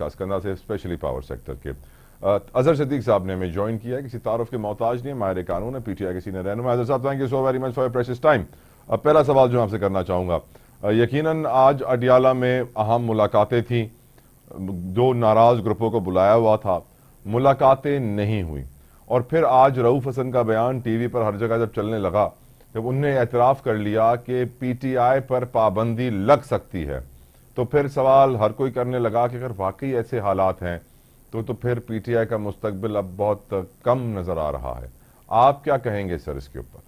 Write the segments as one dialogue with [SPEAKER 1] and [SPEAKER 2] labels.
[SPEAKER 1] Discuss करना से specially power sector के। अजहर सिद्दीक साहब ने हमें ज्वाइन किया है, किसी तारुफ के मोहताज नहीं है, माहिर कानून है, PTI के सीनियर रहनुमा। अजहर साहब, thank you so very much for your precious time. पहला सवाल जो आपसे करना चाहूँगा, यकीनन आज अडियाला में अहम मुलाकातें थी, 2 नाराज ग्रुपों को बुलाया हुआ था, मुलाकातें नहीं हुई, और फिर आज रऊफ हसन का बयान टीवी पर हर जगह जब चलने लगा, जब उनने एतराफ़ कर लिया कि PTI पर पाबंदी लग सकती है, तो फिर सवाल हर कोई करने लगा कि अगर वाकई ऐसे हालात हैं तो फिर PTI का मुस्तकबिल अब बहुत कम नजर आ रहा है। आप क्या कहेंगे सर इसके ऊपर?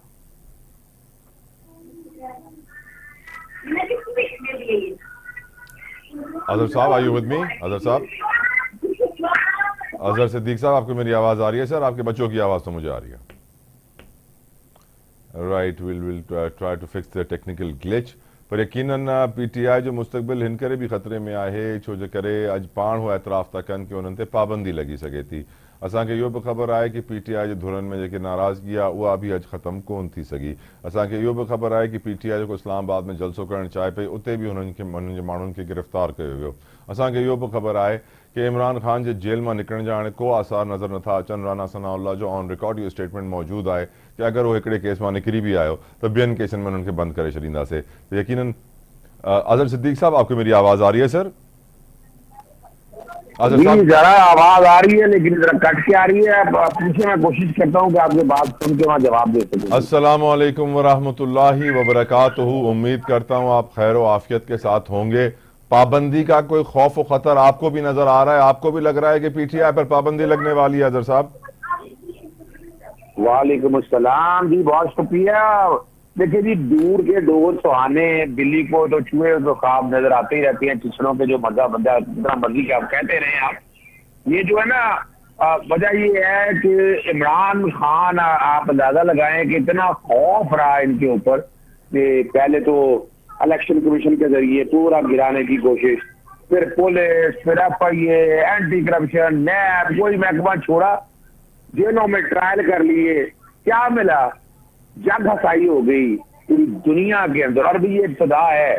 [SPEAKER 1] अजहर साहब, are you with me? Azhar साहब, अजहर सिद्दीक साहब, आपको मेरी आवाज आ रही है सर? आपके बच्चों की आवाज तो मुझे आ रही है। Right, will try to fix the technical glitch. पर यकीनन PTI जो मुस्तकबिल हिन करे भी खतरे में आहे, छो जे करे अज पाण हो एतराफ़ था कन कि उन्हनि ते पाबंदी लगी सके थी। असांखे इहो बि ख़बर आहे कि PTI जे धुरनि में जेके नाराज़गी आहे उहा बि अॼु ख़तमु कोन थी सघी। असांखे इहो बि ख़बर आहे कि PTI जेको इस्लामाबाद में जलसो करणु चाहे पई, उते बि हुननि जे माण्हुनि खे गिरफ़्तार कयो वियो। असांखे इहो बि ख़बर आहे कि इमरान ख़ान जे जेल मां निकिरण जा हाणे को आसार नज़र नथा अचनि। राना सनाउल्लाह जो ऑन रिकॉर्ड इहो स्टेटमेंट मौजूदु आहे कि अगरि उहो हिकिड़े केस मां निकिरी बि आयो त ॿियनि केसनि में उन्हनि खे बंदि करे छॾींदासीं। त यकीनन अजहर सिद्दीक साहब, आपको मेरी आवाज आ रही है सर?
[SPEAKER 2] जी, जरा आवाज आ रही है लेकिन जरा कट के आ रही है। पूछे, मैं कोशिश करता हूँ कि आपकी बात सुन के वहाँ जवाब दे सकूं।
[SPEAKER 1] अस्सलामु अलैकुम वरहमतुल्लाहि वबरकातुहू। उम्मीद करता हूँ आप खैर व आफियत के साथ होंगे। पाबंदी का कोई खौफ व खतर आपको भी नजर आ रहा है? आपको भी लग रहा है कि PTI पर पाबंदी लगने वाली है अजहर साहब?
[SPEAKER 2] वालेकुम अस्सलाम जी, बहुत शुक्रिया। देखिए जी, दूर के डोर सुहाने, बिल्ली को तो चूहे तो ख्वाब नजर आते ही रहते हैं, चिछड़ों के जो मजा बंदा जितना मर्जी का आप कहते रहे आप। ये जो है ना, वजह ये है कि इमरान खान, आप अंदाजा लगाएं कि इतना खौफ रहा इनके ऊपर कि पहले तो इलेक्शन कमीशन के जरिए पूरा गिराने की कोशिश, फिर पुलिस, फिर FIA, एंटी करप्शन, नैब, कोई महकमा छोड़ा, जेलों में ट्रायल कर लिए, क्या मिला? जग हसाई हो गई पूरी दुनिया के अंदर। और भी ये इब्तदा है,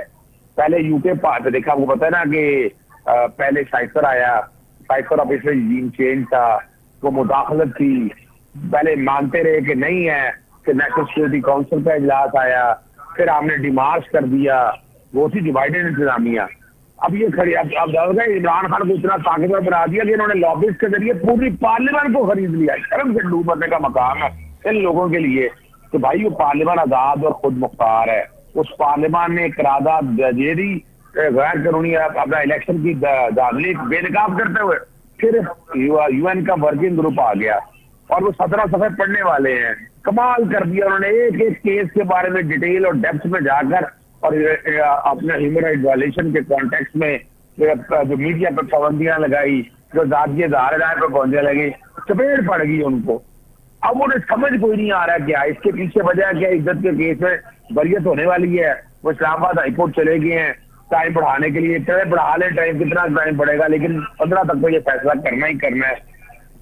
[SPEAKER 2] पहले UK पार्ट देखा, आपको पता है ना कि पहले साइफर आया, साइफर ऑफिस में regime चेंज था, तो मुदाखलत थी, पहले मानते रहे कि नहीं है, फिर नेशनल सिक्योरिटी काउंसिल का इजलास आया, फिर आपने डिमार्च कर दिया, वो थी डिवाइडेड इंतजामिया। अब ये खड़ी, अब इमरान खान को इतना ताकतवर बना दिया कि इन्होंने लॉबिस्ट के जरिए पूरी पार्लियामेंट को खरीद लिया। शर्म से डूब मरने का मकाम है इन लोगों के लिए। तो भाई, वो पार्लियामेंट आजाद और खुद मुख्तार है, उस पार्लियामेंट ने करारदाद दे दी गैर कानूनी अपना इलेक्शन की दाखिली बेनकाब करते हुए। फिर UN का वर्किंग ग्रुप आ गया और वो 17 सफ़े पढ़ने वाले हैं। कमाल कर दिया उन्होंने, एक एक केस के बारे में डिटेल और डेप्थ में जाकर, और अपने ह्यूमन राइट वायलेशन के कॉन्टेक्स्ट में जो मीडिया पर पाबंदियां लगाई, जो जातीय धाराएं पर पाबंदियां लगी, चपेट पड़ गई उनको। अब उन्हें समझ कोई नहीं आ रहा क्या इसके पीछे वजह क्या। इज्जत के केस में बरियत होने वाली है, वो इस्लामाबाद हाईकोर्ट चले गए हैं टाइम बढ़ाने के लिए। चले बढ़ा ले टाइम, कितना टाइम बढ़ेगा, लेकिन 15 तक तो ये फैसला करना ही करना है।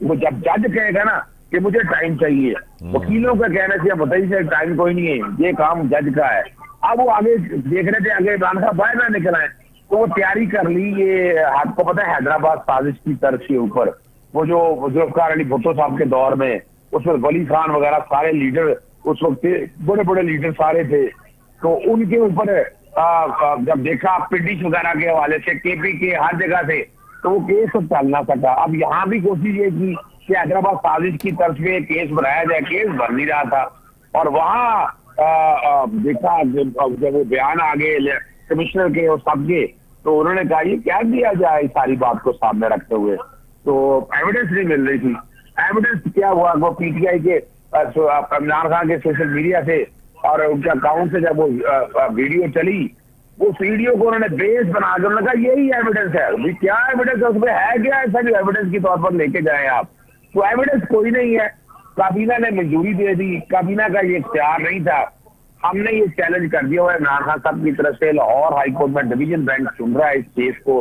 [SPEAKER 2] वो जब जज कहेगा ना कि मुझे टाइम चाहिए, वकीलों का कहने से बताइए टाइम कोई नहीं है, ये काम जज का है। अब वो आगे देख रहे थे, आगे इमरान खान बाहर ना निकल आए, तो वो तैयारी कर ली। ये आपको पता है हैदराबाद साजिश की तर्ज के ऊपर, वो जो जुल्फ़िकार अली भुट्टो साहब के दौर में, उसमें वली खान वगैरह सारे लीडर उस वक्त बड़े बड़े लीडर सारे थे, तो उनके ऊपर जब देखा पिटिश वगैरह के हवाले से, KP के हर जगह से, तो वो केस तो चल ना सका। अब यहाँ भी कोशिश ये की कि हैदराबाद साजिश की तर्ज पे केस बनाया जाए, केस बन नहीं रहा था। और वहाँ देखा जब वो बयान आ गए कमिश्नर के और सबके, तो उन्होंने कहा ये क्या दिया जाए सारी बात को सामने रखते हुए, तो एविडेंस नहीं मिल रही थी। एविडेंस क्या हुआ, वो PTI के इमरान खान के सोशल मीडिया से और उनके अकाउंट से जब वो वीडियो चली, उस वीडियो को उन्होंने बेस बना कर उन्होंने कहा यही एविडेंस है। भाई क्या एविडेंस है उसमें, है क्या ऐसा जो एविडेंस के तौर पर लेके जाए आप? तो एविडेंस कोई नहीं है। काबीना ने मंजूरी दे दी, काबीना का ये इख्तियार नहीं था। हमने ये चैलेंज कर दिया हुआ है इमरान खान साहब की तरफ से। लाहौर हाईकोर्ट में डिवीजन बेंच सुन रहा है इस केस को,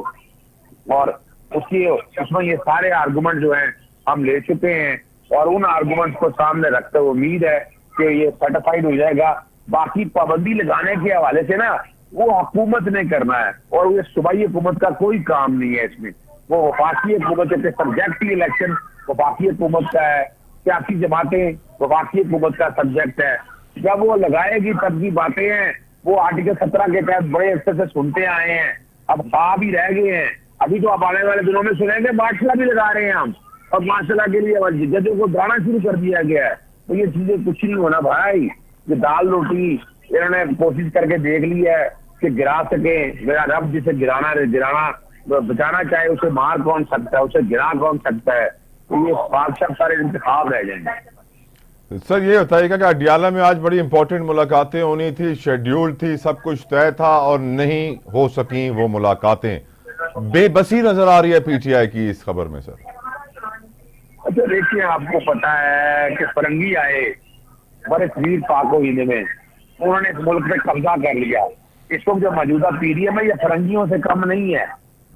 [SPEAKER 2] और उसमें ये सारे आर्गूमेंट जो हैं हम ले चुके हैं, और उन आर्गूमेंट्स को सामने रखते हुए उम्मीद है कि ये सर्टिफाइड हो जाएगा। बाकी पाबंदी लगाने के हवाले से ना, वो हुकूमत ने करना है, और ये सूबाई हुकूमत का कोई काम नहीं है इसमें। वो वफाकी हुकूमत के सब्जेक्ट ही इलेक्शन वफाकी हुकूमत का है, सियासी जमातें वफाकी हुकूमत का सब्जेक्ट है। जब वो लगाएगी तब की बातें हैं। वो आर्टिकल 17 के तहत बड़े अरसे से सुनते आए हैं, अब ख्वाब ही रह गए हैं। अभी तो आप आने वाले दिनों में सुनेंगे मार्शल भी लगा रहे हैं हम, और मार्शल के लिए जजों को डराना शुरू कर दिया गया है। तो ये चीजें कुछ नहीं होना भाई। ये दाल रोटी इन्होंने कोशिश करके देख ली है कि गिरा सके। मेरा रब जिसे गिराना बचाना चाहे उसे मार कौन सकता है, उसे गिरा कौन सकता है। तो ये बादशाह सारे इंतखाब रह जाएंगे।
[SPEAKER 1] सर ये बताइएगा कि अडियाला में आज बड़ी इंपॉर्टेंट मुलाकातें होनी थी, शेड्यूल थी, सब कुछ तय था और नहीं हो सकी वो मुलाकातें। बेबसी नजर आ रही है पीटीआई की इस खबर में सर।
[SPEAKER 2] अच्छा देखिए, आपको पता है कि फरंगी आए बड़े शरीर पाको हिंद में, उन्होंने इस मुल्क पे कब्जा कर लिया। इस वक्त जो मौजूदा पीडीएम है ये फरंगियों से कम नहीं है।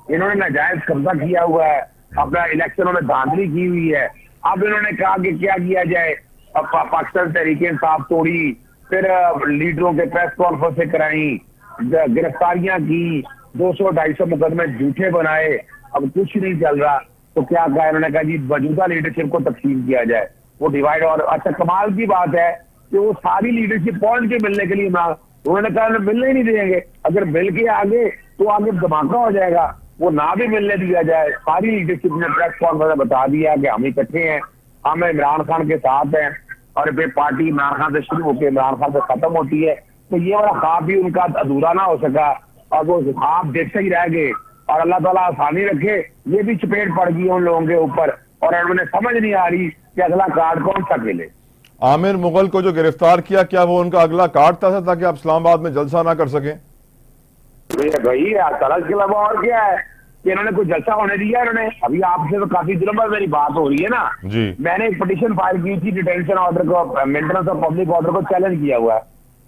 [SPEAKER 2] इन्होंने नाजायज कब्जा किया हुआ है, अपना इलेक्शनों में धांधली की हुई है। अब इन्होंने कहा कि क्या किया जाए, अब पाकिस्तान तहरीक-ए-इंसाफ तोड़ी, फिर लीडरों के प्रेस कॉन्फ्रेंस कराई, गिरफ्तारियां की, 200-250 मुकदमे झूठे बनाए, अब कुछ नहीं चल रहा। तो क्या कहा इन्होंने, कहा जी मौजूदा लीडरशिप को तकसीम किया जाए, वो डिवाइड। और अच्छा कमाल की बात है कि वो सारी लीडरशिप पहुंच के मिलने के लिए उन्होंने कहा मिलने ही नहीं देंगे, अगर मिल के आगे तो आगे धमाका हो जाएगा। वो ना भी मिलने दिया जाए। सारी लीडरशिप ने प्रेस कॉन्फ्रेंस में बता दिया कि हम इकट्ठे हैं, हम इमरान खान के साथ हैं, और फिर पार्टी इमरान खान से शुरू होकर इमरान खान से खत्म होती है। तो ये वाला ख्वाब भी उनका अधूरा ना हो सका और वो ख्वाब देखते ही रह गए। और अल्लाह ताला आसानी रखे, ये भी चपेट पड़ गई उन लोगों के ऊपर और उन्हें समझ नहीं आ रही कि अगला कार्ड कौन सा खेले।
[SPEAKER 1] आमिर मुगल को जो गिरफ्तार किया, क्या वो उनका अगला कार्ड था ताकि आप इस्लामाबाद में जलसा ना कर सकें?
[SPEAKER 2] भाई तरस के अलावा और क्या है कि इन्होंने कोई जलसा होने दिया। इन्होंने अभी आपसे तो काफी दिनों बाद मेरी बात हो रही है ना
[SPEAKER 1] जी।
[SPEAKER 2] मैंने एक पिटीशन फाइल की थी डिटेंशन ऑर्डर को, मेंटेनेंस ऑफ पब्लिक ऑर्डर को चैलेंज किया हुआ है।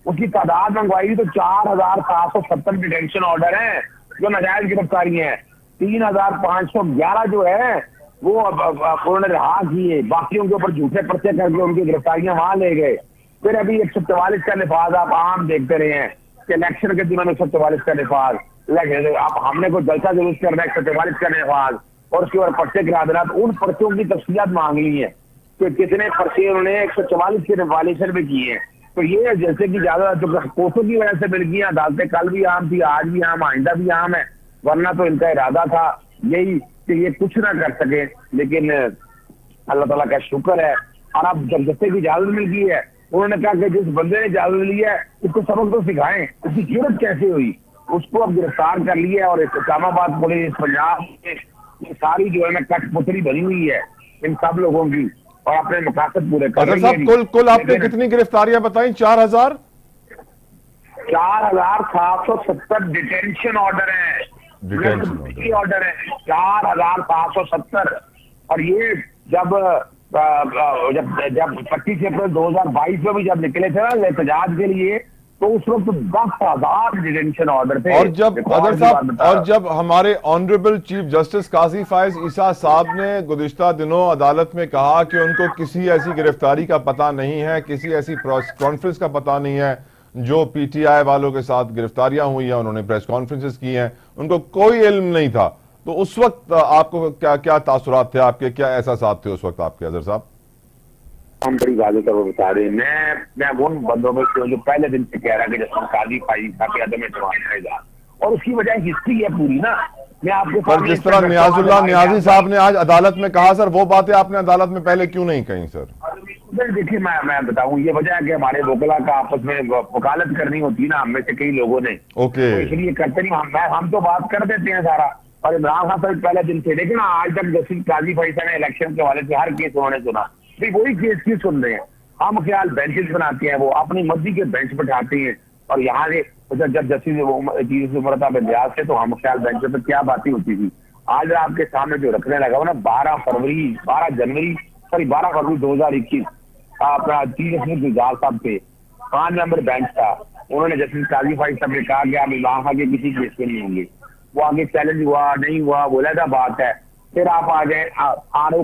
[SPEAKER 2] उसकी तादाद मंगवाई तो 4770 डिटेंशन ऑर्डर है जो नाजायज गिरफ्तारी है। 3511 जो है वो उन्होंने रहा किए, बाकियों के ऊपर झूठे पर्चे करके उनकी गिरफ्तारियां वहां ले गए। फिर अभी 144 का निफाज आप आम देखते रहे हैं कि इलेक्शन के दिनों में 144 का निफाज, आप हमने कोई जलसा जरूर करना है 144 का निफाज और उसके बाद पर्चे करा देना। तो उन पर्चों की तफसीलात मांग ली है कि कितने पर्चे उन्होंने 144 के वायलेशन में किए हैं। तो ये जैसे कि ज्यादा जो कोसों की वजह से मिल गई अदालतें, कल भी आम थी, आज भी आम, आइंदा भी आम है, वरना तो इनका इरादा था यही कि ये कुछ ना कर सके। लेकिन अल्लाह ताला का शुक्र है। और अब जब जैसे की इजाजत मिल गई है, उन्होंने कहा कि जिस बंदे ने इजाजत ली है उसको सबक तो सिखाएं, उसकी जरूरत कैसे हुई, उसको अब गिरफ्तार कर लिया। और इस्लामाबाद पुलिस, पंजाब ये सारी जो है ना कठपुतली बनी हुई है इन सब लोगों की और अपने मकासद पूरे कर रही है।
[SPEAKER 1] कुल आपने कितनी गिरफ्तारियां बताई? 4000
[SPEAKER 2] 4770 डिटेंशन ऑर्डर है, डिटेंशन ऑर्डर है 4770। और ये जब 25 अप्रैल 2022 में भी जब निकले थे ना एहतजाज के लिए, तो उस वक्त 10,000 डिटेंशन ऑर्डर थे।
[SPEAKER 1] और जब अदर साहब, और जब हमारे ऑनरेबल चीफ जस्टिस काजी फायज ईसा साहब ने गुज़िश्ता दिनों अदालत में कहा कि उनको किसी ऐसी गिरफ्तारी का पता नहीं है, किसी ऐसी कॉन्फ्रेंस का पता नहीं है जो पीटीआई वालों के साथ गिरफ्तारियां हुई हैं, उन्होंने प्रेस कॉन्फ्रेंसेस की हैं, उनको कोई इल्म नहीं था। तो उस वक्त आपको क्या क्या तासुरात थे आपके, क्या एहसास थे उस वक्त आपके अजहर साहब?
[SPEAKER 2] हम बड़ी बातें तो बता रहे। मैं उन बंदों में से जो पहले दिन से कह रहा कि जैसे काजी फाइज था कि अदम रहेगा, और उसकी वजह हिस्ट्री है पूरी ना। मैं आपके
[SPEAKER 1] पर जिस तरह नियाजुल्लाह नियाजी साहब ने आज अदालत में कहा, सर वो बातें आपने अदालत में पहले क्यों नहीं कही सर?
[SPEAKER 2] देखिए मैं बताऊं, ये वजह है कि हमारे वोकला का आपस में वकालत करनी होती है ना, हम में से कई लोगों ने,
[SPEAKER 1] ओके,
[SPEAKER 2] तो इसलिए करते नहीं। हम तो बात कर देते हैं सारा, और इमरान खान साहब पहले दिन से लेकिन आज तक जस्टिस काजी फाइज ने इलेक्शन के हवाले से हर केस उन्होंने सुना, फिर वही केस क्यों सुन रहे हैं? हम ख्याल बेंचेस बनाते हैं, वो अपनी मर्जी के बेंच बैठाते हैं। और यहाँ से जब जस्टिस उमरता बंदियाज थे तो हम ख्याल बेंच पे क्या बातें होती थी। आज आपके सामने जो रखने लगा वो ना 12 फरवरी 2021 अपना चीफ जस्टिस गुलजार साहब थे, 5 मेंबर बेंच था। उन्होंने जस्टिस काजी फाइज साहब ने कहा कि आप इमरान खान के किसी केस में नहीं होंगे। वो आगे चैलेंज हुआ, नहीं हुआ, वो अलग बात है। फिर आप आ गए आरओ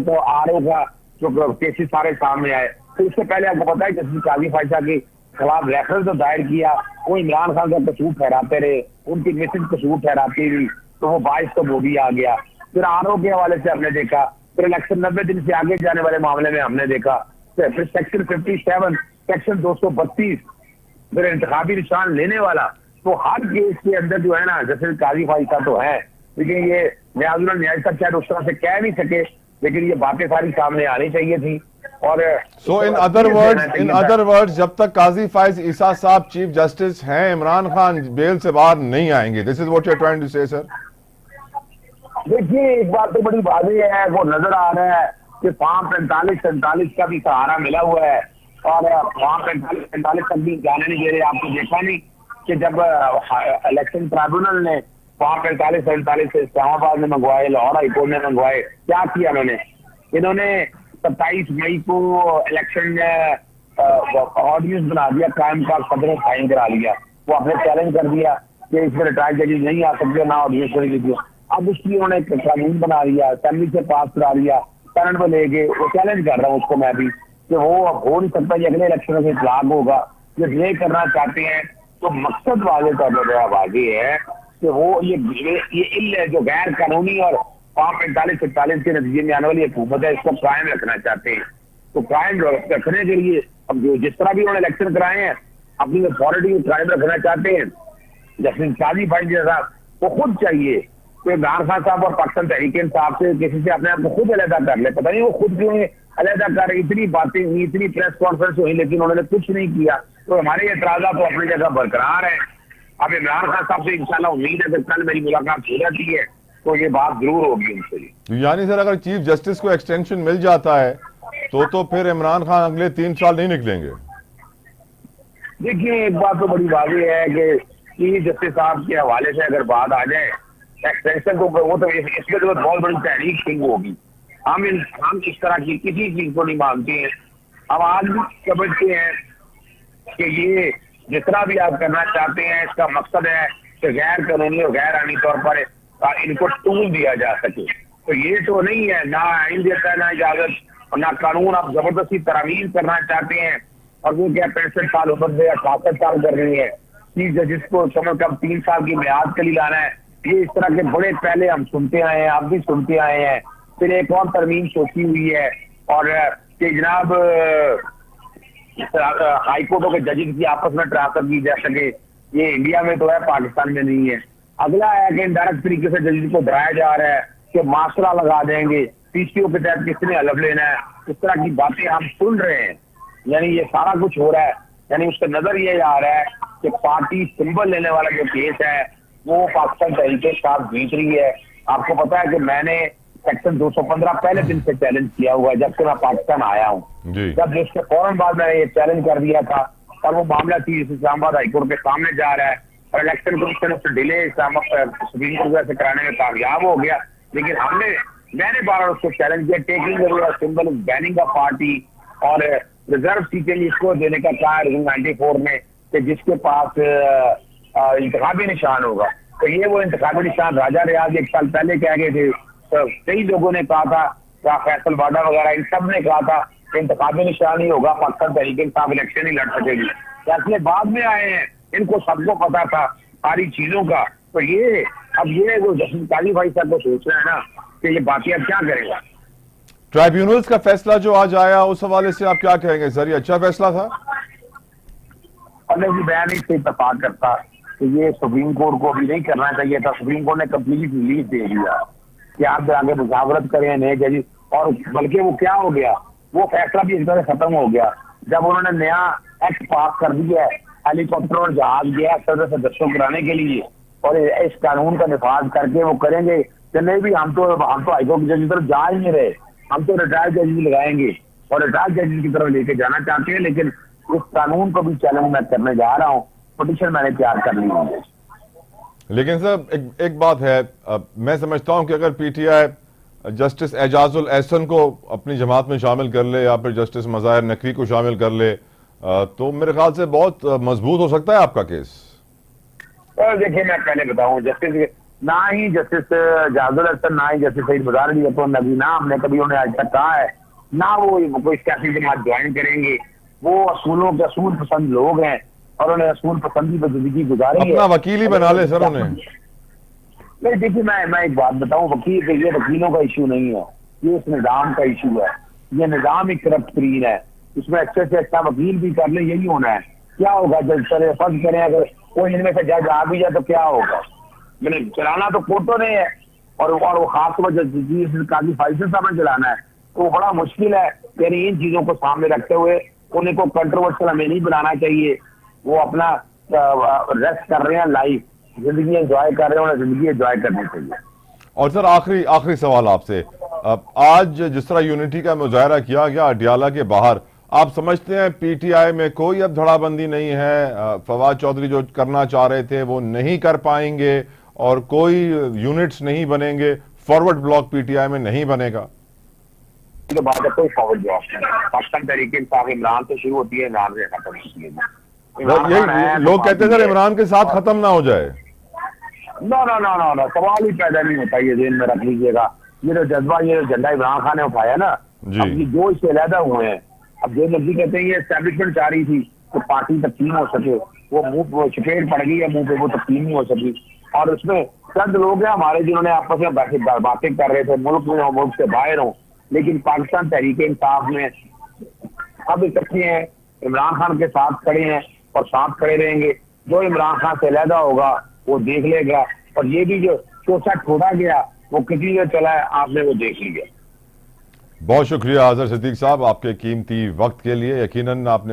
[SPEAKER 2] का जो केसेस सारे सामने आए। तो इससे पहले आपको पता है जस्टिस काजी फाइज साहब के खिलाफ रेफरेंस तो दायर किया, वो इमरान खान का कसूर ठहराते रहे, उनकी मिसेज कसूर ठहराती रही, तो वो 22 को वो भी आ गया। फिर आरओ के हवाले से हमने देखा, फिर इलेक्शन 90 दिन से आगे जाने वाले मामले में हमने देखा, फिर सेक्शन 57, सेक्शन 232, फिर इंतखाबी निशान लेने वाला। तो हर केस के अंदर जो है ना, जैसे काजी फाइसा तो है, लेकिन ये न्याजुल न्याज तक शायद उस तरह से कह नहीं सके, लेकिन ये बातें सारी सामने आनी चाहिए थी। और
[SPEAKER 1] सो इन अदर वर्ड्स जब तक काजी फाइज ईसा साहब चीफ जस्टिस हैं, इमरान खान बेल से बाहर नहीं आएंगे। This is what you are trying to say sir.
[SPEAKER 2] देखिए, एक बात तो बड़ी वाज़ेह है, वो नजर आ रहा है कि फॉर्म 45-47 का भी सहारा मिला हुआ है, और फॉर्म 45-47 तक भी जाने नहीं दे रहे। आपको देखा नहीं कि जब इलेक्शन ट्राइब्यूनल ने फॉर्म 45-47 से इस्लामाबाद में मंगवाए, लाहौर हाईकोर्ट ने मंगवाए, क्या किया इन्होंने 27 मई को इलेक्शन ऑर्डिनेंस बना दिया, कायम का सदर साइन करा लिया। वो आपने चैलेंज कर दिया कि इसमें रिटायर्ड जजेस नहीं आ सकते, ना ऑर्डिनेंस करने के। अब उसकी उन्होंने एक कानून बना दिया, असेंबली से पास करा लिया, पैनल में लेके। वो चैलेंज कर रहा हूँ उसको मैं भी कि वो हो नहीं सकता, ये अगले इलेक्शन से इतलाक होगा। जो ये करना चाहते हैं तो मकसद वाले तौर पर बड़ा वाज़ेह है कि वो ये जो गैर कानूनी और फॉर्म 45-47 के नतीजे में आने वाली हुकूमत है, इसको कायम रखना चाहते हैं। तो कायम रखने के लिए अब जो जिस तरह भी उन्होंने इलेक्शन कराए हैं, अपनी अथॉरिटी को कायम रखना चाहते हैं। जस्टिस काजी फाइज जैसा वो खुद चाहिए कि इमरान खान साहब और पाकिस्तान तहरीक इंसाफ से किसी से अपने आप को खुद अलहदा कर ले। पता नहीं वो खुद क्यों अलहदा कर रहे, इतनी बातें हुई, इतनी प्रेस कॉन्फ्रेंस हुई, लेकिन उन्होंने कुछ नहीं किया। तो हमारे एतराजा तो अपनी जगह बरकरार है। अब इमरान खान साहब से इंशाल्लाह उम्मीद है कि कल मेरी मुलाकात हो जाती है तो ये बात जरूर होगी उनसे।
[SPEAKER 1] यानी सर अगर चीफ जस्टिस को एक्सटेंशन मिल जाता है तो फिर इमरान खान अगले 3 साल नहीं निकलेंगे।
[SPEAKER 2] देखिए, एक बात तो बड़ी वाज़ेह है कि चीफ जस्टिस साहब के हवाले से अगर बात आ जाए एक्सटेंशन को, वो तो इसमें तो बहुत बड़ी तहरीक शुरू होगी। हम इस तरह की किसी चीज को नहीं मानते हैं। हम आज भी समझते हैं कि ये जितना भी आप करना चाहते हैं, इसका मकसद है कि गैर कानूनी और गैर आईनी तौर पर इनको टूल दिया जा सके। तो ये तो नहीं है, ना आइन देता है, ना इजाजत, और ना कानून। आप जबरदस्ती तरामीम करना चाहते हैं, और वो क्या 65 साल उम्र से 68 साल कर रही है। चीफ जस्टिस को कम से कम 3 साल की मियाद के लिए लाना है। ये इस तरह के बड़े पहले हम सुनते आए हैं, आप भी सुनते आए हैं। फिर एक और तरमीम सोची हुई है, और कि जनाब हाईकोर्टों के जजेस की आपस में ट्रांसफर की जा सके। ये इंडिया में तो है, पाकिस्तान में नहीं है। अगला है कि इनडायरेक्ट तरीके से जजेस को डराया जा रहा है कि माशरा लगा देंगे, पीसीओ के तहत किसने हलफ लेना है। इस तरह की बातें हम सुन रहे हैं। यानी ये सारा कुछ हो रहा है, यानी उसका नजर ये आ रहा है कि पार्टी सिंबल लेने वाला जो केस है वो पाकिस्तान तहरीक इंसाफ जीत रही है। आपको पता है कि मैंने सेक्शन 215 पहले दिन से चैलेंज किया हुआ है, जब से मैं पाकिस्तान आया हूँ। जब उसके फौरन बाद मैंने ये चैलेंज कर दिया था, और वो मामला चीज इस्लामाबाद हाईकोर्ट के सामने जा रहा है, और इलेक्शन कमीशन उससे डिले सुप्रीम कोर्ट से कराने में कामयाब हो गया। लेकिन मैंने बार उसको चैलेंज किया, taking symbol banning of party, और रिजर्व सीटें इसको देने का कहा 94 में कि जिसके पास इंतखाबी निशान होगा। तो ये वो इंतखाबी निशान राजा रियाज 1 साल पहले कह गए थे। तो कई लोगों ने कहा था, फैसल वाडा वगैरह, इन सब ने कहा था कि इंतखाबी निशान ही होगा, पाकिस्तान तहरीक इंसाफ इलेक्शन ही लड़ सकेगी। फैसले बाद में आए हैं, इनको सबको पता था सारी चीजों का। तो ये अब ये जो जस्टिस काजी फाइज साहब को सोच रहे हैं ना कि ये बाकी अब क्या करेगा।
[SPEAKER 1] ट्राइब्यूनल्स का फैसला जो आज आया, उस हवाले से आप क्या कहेंगे सर? ये अच्छा फैसला था?
[SPEAKER 2] मैं नहीं से इत्तेफाक करता कि ये सुप्रीम कोर्ट को भी नहीं करना चाहिए था। सुप्रीम कोर्ट ने कंप्लीट रिलीज दे दिया कि आप आगे मुजावरत करें नए जजेस, और बल्कि वो क्या हो गया, वो फैसला भी इस तरह खत्म हो गया जब उन्होंने नया एक्ट पास कर दिया है हेलीकॉप्टर और जहाज गया सदस्यों कराने के लिए, और इस कानून का निफाज करके वो करेंगे कि नहीं भी हम तो हाईकोर्ट के जज की तरफ जा ही नहीं रहे, हम तो रिटायर्ड जज लगाएंगे और रिटायर्ड जज की तरफ लेके जाना चाहते हैं। लेकिन इस कानून को भी चैलेंज मैं करने जा रहा हूँ, पिटीशन मैंने तैयार कर ली है।
[SPEAKER 1] लेकिन सर एक बात है, मैं समझता हूं कि अगर पीटीआई जस्टिस एजाजुल एहसन को अपनी जमात में शामिल कर ले या फिर जस्टिस मज़ाहिर नकवी को शामिल कर ले, तो मेरे ख्याल से बहुत मजबूत हो सकता है आपका केस।
[SPEAKER 2] देखिए, मैं पहले बताऊं, जस्टिस ना ही जस्टिस एजाजुल एहसन, ना ही जस्टिस सईद मज़ाहिर अली तो नबी, ना हमने कभी उन्हें आज तक कहा है, ना वो इस कैसी जमात ज्वाइन करेंगे। वो असूल पसंद लोग हैं और उन्हें असूल पसंदी पर जिंदगी गुजारी है।
[SPEAKER 1] अपना वकील ही बना ले सर उन्हें।
[SPEAKER 2] नहीं देखिए, मैं एक बात बताऊं, ये वकीलों का इशू नहीं है, ये इस निजाम का इशू है। ये निजाम ही करप्ट तरीन है, इसमें अच्छे से अच्छा वकील भी कर ले, यही होना है। क्या होगा जज करे, फर्ज करें अगर कोई इनमें से जज आ भी जाए तो क्या होगा? मैंने चलाना तो कोर्टों ने है, और वो खास तौर पर जज काजी फैसल साहब ने चलाना है, तो बड़ा मुश्किल है। यानी इन चीजों को सामने रखते हुए उन्हें को कंट्रोवर्शियल हमें नहीं बनाना चाहिए। वो अपना रेस्ट कर रहे हैं, लाइफ जिंदगी एंजॉय कर रहे हैं, उन्हें जिंदगी एंजॉय करनी चाहिए।
[SPEAKER 1] और सर आखिरी सवाल आपसे, आज जिस तरह यूनिटी का मुजाहरा किया गया अडियाला के बाहर, आप समझते हैं पीटीआई में कोई अब धड़ाबंदी नहीं है? फवाद चौधरी जो करना चाह रहे थे वो नहीं कर पाएंगे और कोई यूनिट्स नहीं बनेंगे, फॉरवर्ड ब्लॉक पीटीआई में नहीं बनेगा?
[SPEAKER 2] तो बात है, कोई फॉरवर्ड ब्लॉक नहीं। पाकिस्तान तहरीक इंसाफ इमरान से शुरू होती है, इमरान से खत्म होती है।
[SPEAKER 1] यही लोग कहते हैं सर इमरान के साथ खत्म ना हो जाए।
[SPEAKER 2] नो, सवाल ही पैदा नहीं होता, ये जेल में रख लीजिएगा। ये जो जज्बा, ये जो झंडा इमरान खान ने उठाया ना, अब ये जो इससे अलहदा हुए हैं, अब जो मर्जी कहते हैं ये एस्टैब्लिशमेंट चाह रही थी तो पार्टी तकसीम हो सके, वो मुंह चपेट पड़ गई है मुंह पे, वो तकसीम नहीं हो सकी। और उसमें चंद लोग हैं हमारे जिन्होंने आपस में बातें कर रहे थे, मुल्क में हो मुल्क से बाहर हो, लेकिन पाकिस्तान तहरीक इंसाफ में अब इकट्ठे हैं, इमरान खान के साथ खड़े हैं और साथ खड़े रहेंगे। जो इमरान खान से अलहदा होगा वो देख लेगा, और ये भी जो चोचा छोड़ा गया वो कितनी देर चला है आपने वो देख लिया।
[SPEAKER 1] बहुत शुक्रिया अजहर सिद्दीक साहब आपके कीमती वक्त के लिए। यकीनन आपने